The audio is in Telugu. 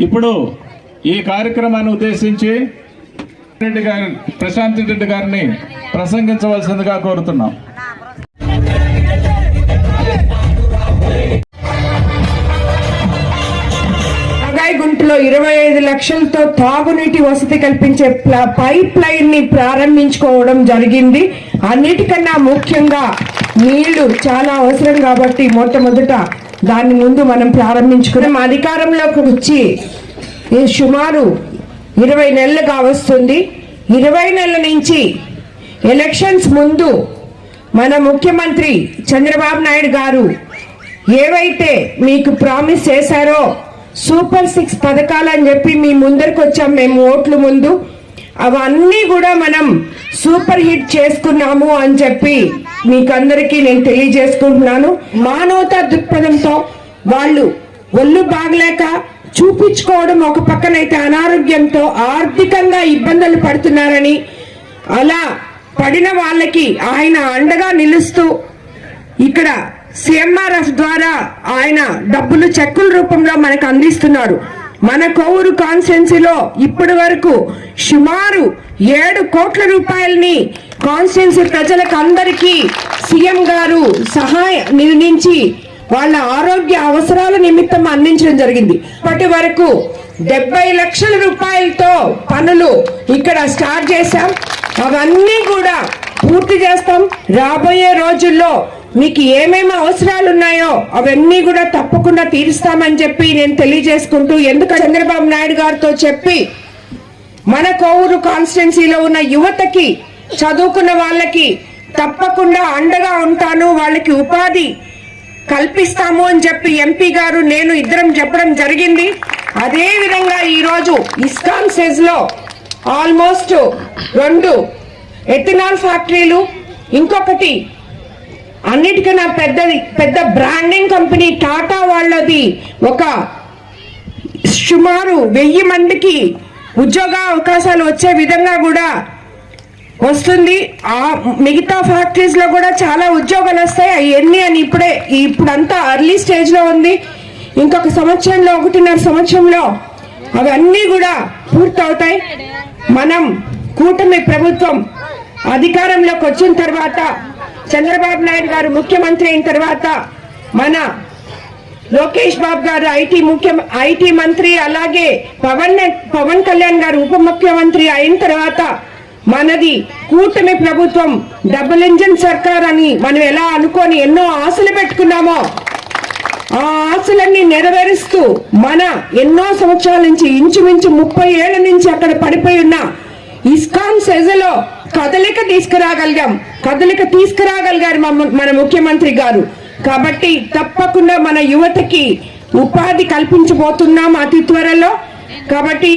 ఇప్పుడు ఈ కార్యక్రమాన్ని ఉద్దేశించి ప్రశాంత్ రెడ్డి గారిని ప్రసంగించవలసిందిగా కోరుతున్నాం. గుంటలో 25 లక్షలతో తాగునీటి వసతి కల్పించే పైప్ లైన్ ని ప్రారంభించుకోవడం జరిగింది. అన్నిటికన్నా ముఖ్యంగా నీళ్లు చాలా అవసరం కాబట్టి మొట్టమొదట దాని ముందు మనం ప్రారంభించుకున్నాం. అధికారంలోకి వచ్చి సుమారు 20 నెలలుగా వస్తుంది. 20 నెలల నుంచి ఎలక్షన్స్ ముందు మన ముఖ్యమంత్రి చంద్రబాబు నాయుడు గారు ఏవైతే మీకు ప్రామిస్ చేశారో సూపర్ 6 పథకాలు అని చెప్పి మీ ముందరికి వచ్చాం మేము ఓట్ల ముందు, అవన్నీ కూడా మనం సూపర్ హిట్ చేసుకున్నాము అని చెప్పి మీకందరికీ నేను తెలియజేసుకుంటున్నాను. మానవతా దృక్పథంతో వాళ్ళు ఒళ్ళు బాగలేక చూపించుకోవడం ఒక పక్కనైతే అనారోగ్యంతో ఆర్థికంగా ఇబ్బందులు పడుతున్నారని, అలా పడిన వాళ్ళకి ఆయన అండగా నిలుస్తూ ఇక్కడ సిఎంఆర్ఎఫ్ ద్వారా ఆయన డబ్బులు చెక్కుల రూపంలో మనకు అందిస్తున్నారు. మన కోవూరు కాన్స్టిట్యున్సీలో ఇప్పటి వరకు సుమారు 7 కోట్ల రూపాయలని కాన్స్టిట్యున్సీ ప్రజలకు అందరికీ సీఎం గారు సహాయం నుంచి వాళ్ళ ఆరోగ్య అవసరాల నిమిత్తం అందించడం జరిగింది. ఇప్పటి వరకు 70 లక్షల రూపాయలతో పనులు ఇక్కడ స్టార్ట్ చేశాం. అవన్నీ కూడా పూర్తి చేస్తాం. రాబోయే రోజుల్లో మీకు ఏమేమి అవసరాలు ఉన్నాయో అవన్నీ కూడా తప్పకుండా తీరుస్తామని చెప్పి నేను తెలియజేసుకుంటూ, ఎందుకు చంద్రబాబు నాయుడు గారితో చెప్పి మన కోవూరు కాన్స్టిట్యున్సీలో ఉన్న యువతకి, చదువుకున్న వాళ్ళకి తప్పకుండా అండగా ఉంటాను, వాళ్ళకి ఉపాధి కల్పిస్తాము అని చెప్పి ఎంపీ గారు నేను ఇద్దరం చెప్పడం జరిగింది. అదే విధంగా ఈరోజు ఇస్కాన్ సెజ్ లో ఆల్మోస్ట్ 2 ఎథనాల్ ఫ్యాక్టరీలు, ఇంకొకటి అన్నిటికన్నా పెద్ద బ్రాండింగ్ కంపెనీ టాటా వాళ్ళది ఒక సుమారు 1000 మందికి ఉద్యోగ అవకాశాలు వచ్చే విధంగా కూడా వస్తుంది. ఆ మిగతా ఫ్యాక్టరీస్ లో కూడా చాలా ఉద్యోగాలు వస్తాయి. అవన్నీ అని ఇప్పుడంతా అర్లీ స్టేజ్ లో ఉంది. ఇంకొక సంవత్సరంలో 1.5 సంవత్సరంలో అవన్నీ కూడా పూర్తవుతాయి. మనం కూటమి ప్రభుత్వం అధికారంలోకి వచ్చిన తర్వాత, చంద్రబాబు నాయుడు గారు ముఖ్యమంత్రి అయిన తర్వాత, మన లోకేష్ బాబు గారు ఐటీ మంత్రి, అలాగే పవన్ కళ్యాణ్ గారు ఉప ముఖ్యమంత్రి అయిన తర్వాత మనది కూటమి ప్రభుత్వం డబుల్ ఇంజిన్ సర్కార్ అని మనం ఎలా అనుకొని ఎన్నో ఆశలు పెట్టుకున్నామో ఆ ఆశలన్నీ నెరవేరుస్తూ మన ఎన్నో సంవత్సరాల నుంచి ఇంచుమించు 30 ఏళ్ల నుంచి అక్కడ పడిపోయి ఉన్న ఇస్కాన్ సెజలో కదలిక తీసుకురాగలిగారు మన ముఖ్యమంత్రి గారు. కాబట్టి తప్పకుండా మన యువతకి ఉపాధి కల్పించబోతున్నాం అతి త్వరలో. కాబట్టి